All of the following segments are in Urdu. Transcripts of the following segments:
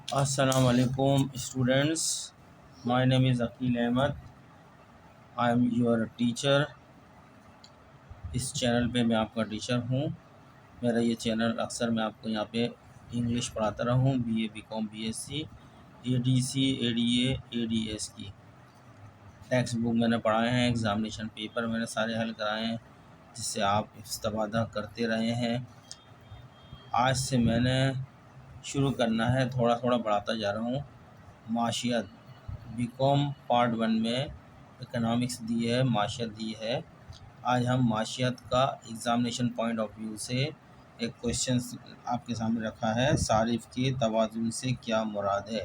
Assalamu alaikum students. My name is Aqil Ahmed. I am your teacher. اس چینل پہ میں آپ کا ٹیچر ہوں. میرا یہ چینل اکثر میں آپ کو یہاں پہ انگلش پڑھاتا رہا ہوں. B A B com B S C A D C A D A A D S کی ٹیکسٹ بک میں نے پڑھائے ہیں. ایگزامینیشن پیپر میں نے سارے حل کرائے ہیں جس سے آپ استفادہ کرتے رہے ہیں. آج سے میں نے شروع کرنا ہے، تھوڑا تھوڑا بڑھاتا جا رہا ہوں. معاشیات بی کام پارٹ 1 میں اکنامکس دی ہے، معاشیات دی ہے. آج ہم معاشیات کا ایگزامینیشن پوائنٹ آف ویو سے ایک کویشچن آپ کے سامنے رکھا ہے. صارف کے توازن سے کیا مراد ہے؟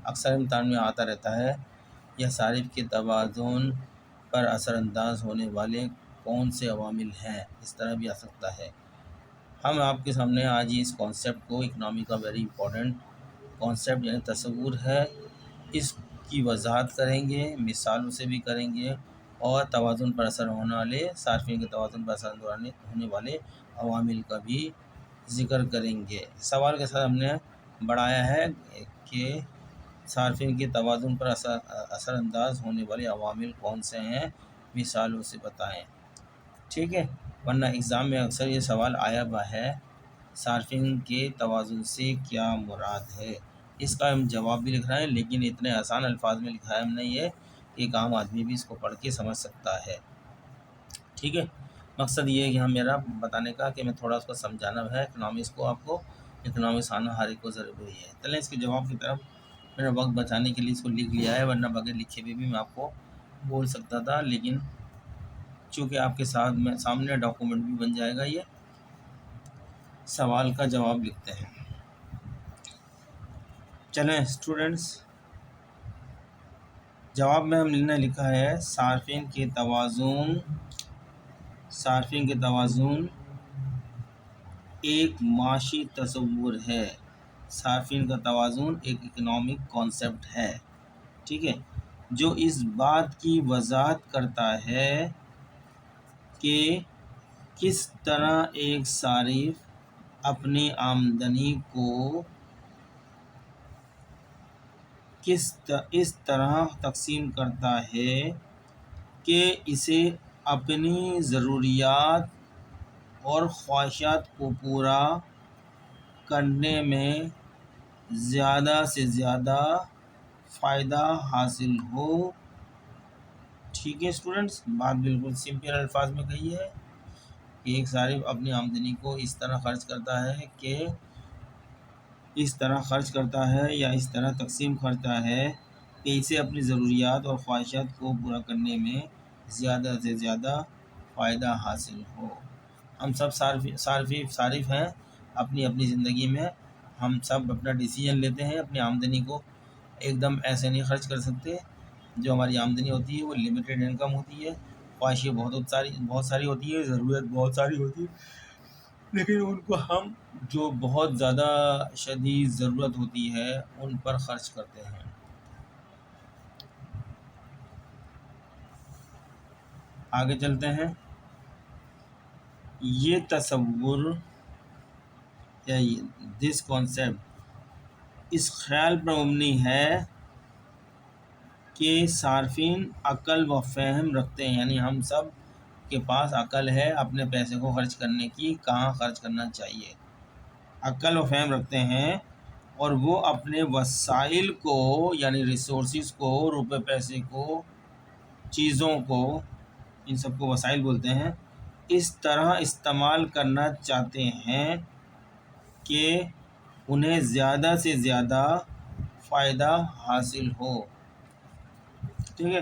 اکثر امتحان میں آتا رہتا ہے. یہ صارف کے توازن پر اثر انداز ہونے والے کون سے عوامل ہیں؟ اس طرح بھی آ سکتا ہے. ہم آپ کے سامنے آج اس کانسیپٹ کو، اکنامی کا ویری امپورٹنٹ کانسیپٹ یعنی تصور ہے، اس کی وضاحت کریں گے، مثالوں سے بھی کریں گے، اور توازن پر اثر ہونے والے، صارفین کے توازن پر اثر ہونے والے عوامل کا بھی ذکر کریں گے. سوال کے ساتھ ہم نے بڑھایا ہے کہ صارفین کے توازن پر اثر انداز ہونے والے عوامل کون سے ہیں، مثالوں سے بتائیں. ٹھیک ہے، ورنہ ایگزام میں اکثر یہ سوال آیا ہوا ہے، صارفین کے توازن سے کیا مراد ہے. اس کا ہم جواب بھی لکھ رہے ہیں، لیکن اتنے آسان الفاظ میں لکھا ہے ہم نے یہ کہ ایک عام آدمی بھی اس کو پڑھ کے سمجھ سکتا ہے. ٹھیک ہے، مقصد یہ ہے کہ ہم میرا بتانے کا کہ میں تھوڑا اس کو سمجھانا ہے اکنامکس کو. آپ کو اکنامکس آنا ہر ایک کو ضروری ہے. چلیں اس کے جواب کی طرف. میں نے وقت بچانے کے لیے اس کو لکھ لیا ہے، ورنہ بغیر لکھے بھی میں آپ کو بول سکتا تھا، لیکن چونکہ آپ کے ساتھ میں سامنے ڈاکومنٹ بھی بن جائے گا. یہ سوال کا جواب لکھتے ہیں. چلیں اسٹوڈنٹس، جواب میں ہم نے لکھا ہے صارفین کے توازن ایک معاشی تصور ہے. صارفین کا توازن ایک اکنامک کانسیپٹ ہے، ٹھیک ہے، جو اس بات کی وضاحت کرتا ہے کہ کس طرح ایک صارف اپنی آمدنی کو اس طرح تقسیم کرتا ہے کہ اسے اپنی ضروریات اور خواہشات کو پورا کرنے میں زیادہ سے زیادہ فائدہ حاصل ہو. ٹھیک ہے اسٹوڈنٹس، بات بالکل سمپل الفاظ میں کہی ہے کہ ایک صارف اپنی آمدنی کو اس طرح خرچ کرتا ہے یا اس طرح تقسیم کرتا ہے کہ اسے اپنی ضروریات اور خواہشات کو پورا کرنے میں زیادہ سے زیادہ فائدہ حاصل ہو. ہم سب صارف ہیں اپنی زندگی میں. ہم سب اپنا ڈیسیجن لیتے ہیں، اپنی آمدنی کو ایک دم ایسے نہیں خرچ کر سکتے. جو ہماری آمدنی ہوتی ہے وہ لمیٹیڈ انکم ہوتی ہے، خواہشیں بہت ساری ہوتی ہے، ضرورت بہت ساری ہوتی ہے، لیکن ان کو ہم جو بہت زیادہ شدید ضرورت ہوتی ہے ان پر خرچ کرتے ہیں. آگے چلتے ہیں. یہ تصور یا دس کانسیپٹ اس خیال پر مبنی ہے کہ صارفین عقل و فہم رکھتے ہیں، یعنی ہم سب کے پاس عقل ہے اپنے پیسے کو خرچ کرنے کی، کہاں خرچ کرنا چاہیے. عقل و فہم رکھتے ہیں اور وہ اپنے وسائل کو یعنی ریسورسز کو، روپے پیسے کو، چیزوں کو، ان سب کو وسائل بولتے ہیں، اس طرح استعمال کرنا چاہتے ہیں کہ انہیں زیادہ سے زیادہ فائدہ حاصل ہو. ٹھیک ہے،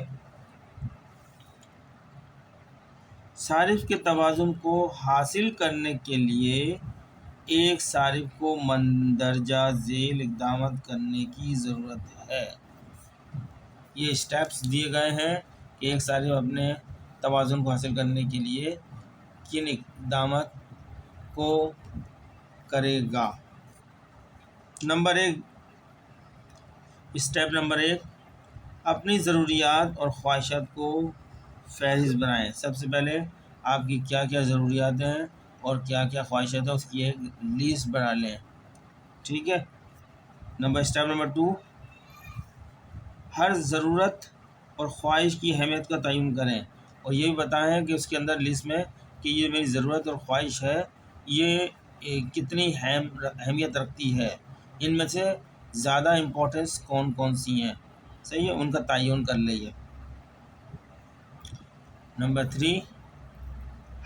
صارف کے توازن کو حاصل کرنے کے لیے ایک صارف کو مندرجہ ذیل اقدامات کرنے کی ضرورت ہے. یہ اسٹیپس دیے گئے ہیں کہ ایک صارف اپنے توازن کو حاصل کرنے کے لیے کن اقدامات کو کرے گا. اسٹیپ نمبر 1، اپنی ضروریات اور خواہشات کو فہرست بنائیں. سب سے پہلے آپ کی کیا کیا ضروریات ہیں اور کیا کیا خواہشات ہیں اس کی ایک لیسٹ بنا لیں. ٹھیک ہے، اسٹیپ نمبر 2، ہر ضرورت اور خواہش کی اہمیت کا تعین کریں اور یہ بھی بتائیں کہ اس کے اندر لسٹ میں کہ یہ میری ضرورت اور خواہش ہے، یہ کتنی اہمیت رکھتی ہے، ان میں سے زیادہ امپورٹنس کون کون سی ہیں، صحیح ہے، ان کا تعین کر لئیے۔ نمبر 3،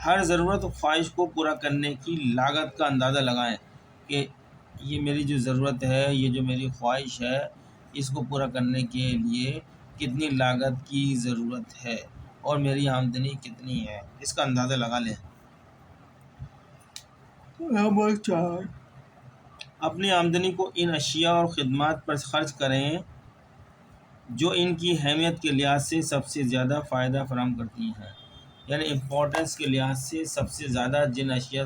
ہر ضرورت و خواہش کو پورا کرنے کی لاگت کا اندازہ لگائیں کہ یہ میری جو ضرورت ہے، یہ جو میری خواہش ہے، اس کو پورا کرنے کے لیے کتنی لاگت کی ضرورت ہے اور میری آمدنی کتنی ہے، اس کا اندازہ لگا لیں۔ نمبر 4، اپنی آمدنی کو ان اشیاء اور خدمات پر خرچ کریں جو ان کی اہمیت کے لحاظ سے سب سے زیادہ فائدہ فراہم کرتی ہیں، یعنی امپورٹنس کے لحاظ سے سب سے زیادہ جن اشیاء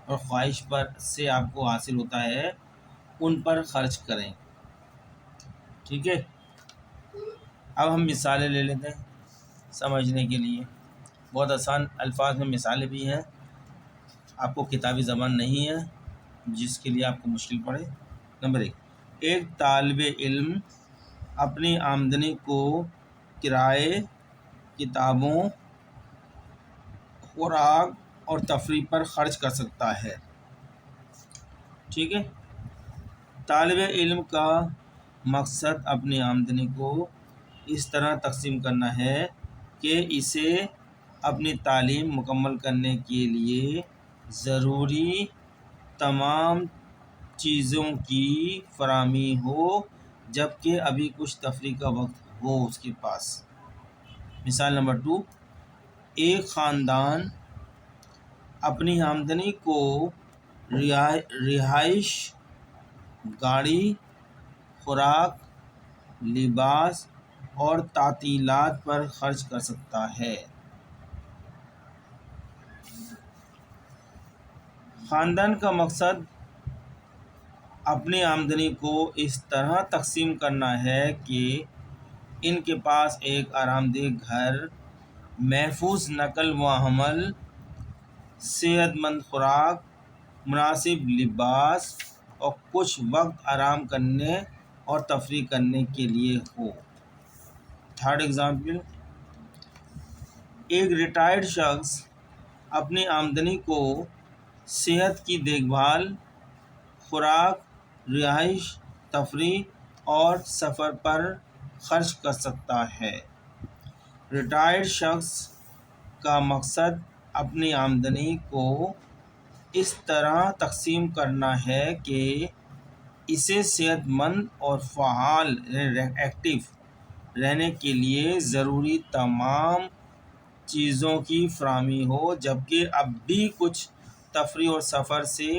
اور خواہش پر سے آپ کو حاصل ہوتا ہے ان پر خرچ کریں، ٹھیک ہے۔ اب ہم مثالیں لے لیتے ہیں سمجھنے کے لیے، بہت آسان الفاظ میں مثالیں بھی ہیں، آپ کو کتابی زبان نہیں ہے جس کے لیے آپ کو مشکل پڑے۔ نمبر 1، ایک طالب علم اپنی آمدنی کو کرائے، کتابوں، خوراک اور تفریح پر خرچ کر سکتا ہے، ٹھیک ہے۔ طالب علم کا مقصد اپنی آمدنی کو اس طرح تقسیم کرنا ہے کہ اسے اپنی تعلیم مکمل کرنے کے لیے ضروری تمام چیزوں کی فراہمی ہو، جبکہ ابھی کچھ تفریح کا وقت ہو اس کے پاس۔ مثال نمبر 2، ایک خاندان اپنی آمدنی کو رہائش، گاڑی، خوراک، لباس اور تعطیلات پر خرچ کر سکتا ہے۔ خاندان کا مقصد اپنی آمدنی کو اس طرح تقسیم کرنا ہے کہ ان کے پاس ایک آرام دہ گھر، محفوظ نقل و حمل، صحت مند خوراک، مناسب لباس اور کچھ وقت آرام کرنے اور تفریح کرنے کے لیے ہو۔ تھرڈ ایگزامپل، ایک ریٹائرڈ شخص اپنی آمدنی کو صحت کی دیکھ بھال، خوراک، رہائش، تفریح اور سفر پر خرچ کر سکتا ہے۔ ریٹائرڈ شخص کا مقصد اپنی آمدنی کو اس طرح تقسیم کرنا ہے کہ اسے صحت مند اور فعال ایکٹیو رہنے کے لیے ضروری تمام چیزوں کی فراہمی ہو، جبکہ اب بھی کچھ تفریح اور سفر سے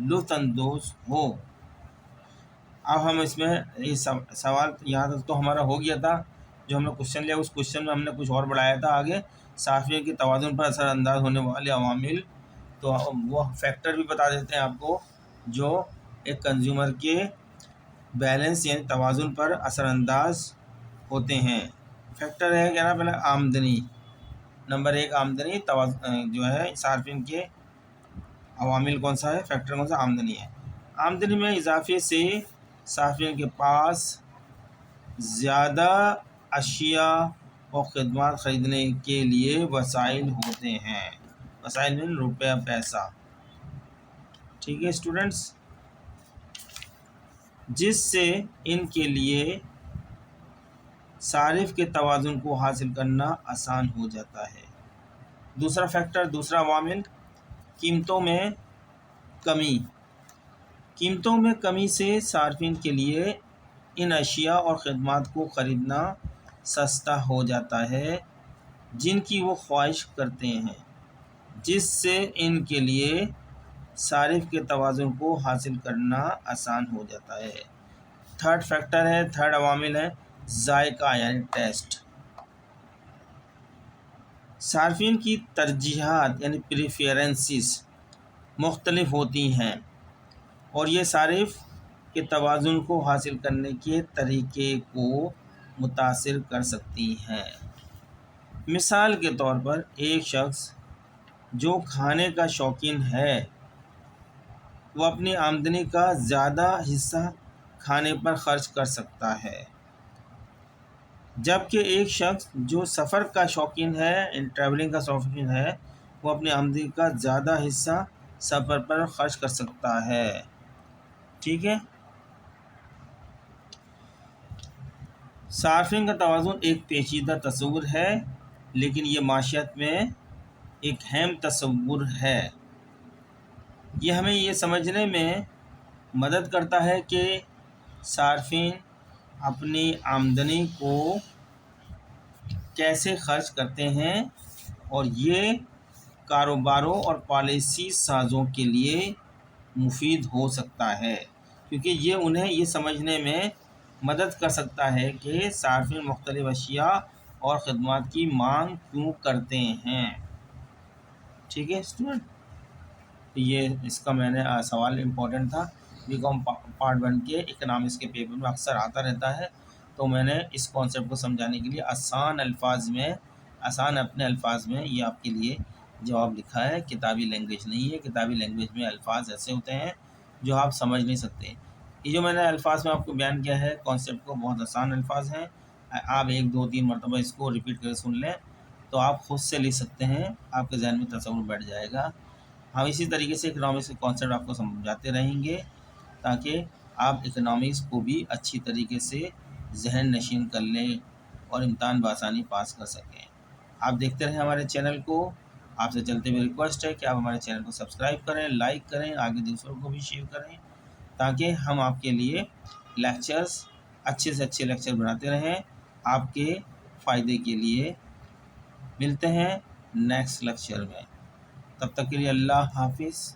لطف اندوز ہو۔ اب ہم اس میں یہ سوال یہاں تک تو ہمارا ہو گیا تھا، جو ہم نے کوشچن لیا اس کوشچن میں ہم نے کچھ اور بڑھایا تھا آگے، صارفین کے توازن پر اثر انداز ہونے والے عوامل، تو وہ فیکٹر بھی بتا دیتے ہیں آپ کو جو ایک کنزیومر کے بیلنس یعنی توازن پر اثر انداز ہوتے ہیں۔ فیکٹر ہے کیا نا، پہلے آمدنی، نمبر 1 آمدنی، جو ہے صارفین کے عوامل کون سا ہے، فیکٹر کون سا، آمدنی ہے۔ آمدنی میں اضافے سے صارفین کے پاس زیادہ اشیاء اور خدمات خریدنے کے لیے وسائل ہوتے ہیں، وسائل میں روپیہ پیسہ، ٹھیک ہے اسٹوڈنٹس، جس سے ان کے لیے صارف کے توازن کو حاصل کرنا آسان ہو جاتا ہے۔ دوسرا فیکٹر، دوسرا عوامل، قیمتوں میں کمی۔ قیمتوں میں کمی سے صارفین کے لیے ان اشیاء اور خدمات کو خریدنا سستا ہو جاتا ہے جن کی وہ خواہش کرتے ہیں، جس سے ان کے لیے صارف کے توازن کو حاصل کرنا آسان ہو جاتا ہے۔ تھرڈ فیکٹر ہے، تھرڈ عوامل ہے ذائقہ یعنی ٹیسٹ۔ صارفین کی ترجیحات یعنی پریفیرنسز مختلف ہوتی ہیں اور یہ صارف کے توازن کو حاصل کرنے کے طریقے کو متاثر کر سکتی ہیں۔ مثال کے طور پر ایک شخص جو کھانے کا شوقین ہے وہ اپنی آمدنی کا زیادہ حصہ کھانے پر خرچ کر سکتا ہے، جبکہ ایک شخص جو سفر کا شوقین ہے، ٹریولنگ کا شوقین ہے، وہ اپنی آمدنی کا زیادہ حصہ سفر پر خرچ کر سکتا ہے۔ ٹھیک ہے، صارفین کا توازن ایک پیچیدہ تصور ہے، لیکن یہ معیشت میں ایک اہم تصور ہے۔ یہ ہمیں یہ سمجھنے میں مدد کرتا ہے کہ صارفین اپنی آمدنی کو کیسے خرچ کرتے ہیں، اور یہ کاروباروں اور پالیسی سازوں کے لیے مفید ہو سکتا ہے، کیونکہ یہ انہیں یہ سمجھنے میں مدد کر سکتا ہے کہ صارفین مختلف اشیاء اور خدمات کی مانگ کیوں کرتے ہیں۔ ٹھیک ہے اسٹوڈنٹ، یہ اس کا میں نے سوال امپورٹنٹ تھا، BCom پارٹ 1 کے اکنامکس کے پیپر میں اکثر آتا رہتا ہے، تو میں نے اس کانسیپٹ کو سمجھانے کے لیے آسان اپنے الفاظ میں یہ آپ کے لیے جواب لکھا ہے۔ کتابی لینگویج نہیں ہے، کتابی لینگویج میں الفاظ ایسے ہوتے ہیں جو آپ سمجھ نہیں سکتے۔ یہ جو میں نے الفاظ میں آپ کو بیان کیا ہے کانسیپٹ کو، بہت آسان الفاظ ہیں، آپ 1 2 3 مرتبہ اس کو ریپیٹ کر سن لیں تو آپ خود سے لکھ سکتے ہیں، آپ کے ذہن میں تصور بیٹھ جائے گا۔ ہم اسی طریقے سے اکنامکس کے کانسیپٹ آپ کو سمجھاتے رہیں گے تاکہ آپ اکنامکس کو بھی اچھی طریقے سے ذہن نشین کر لیں اور امتحان بآسانی پاس کر سکیں۔ آپ دیکھتے رہیں ہمارے چینل کو۔ آپ سے چلتے ہوئے ریکویسٹ ہے کہ آپ ہمارے چینل کو سبسکرائب کریں، لائک کریں، آگے دوسروں کو بھی شیئر کریں تاکہ ہم آپ کے لیے لیکچرز اچھے سے اچھے لیکچر بناتے رہیں آپ کے فائدے کے لیے۔ ملتے ہیں نیکسٹ لیکچر میں، تب تک کے لیے اللہ حافظ۔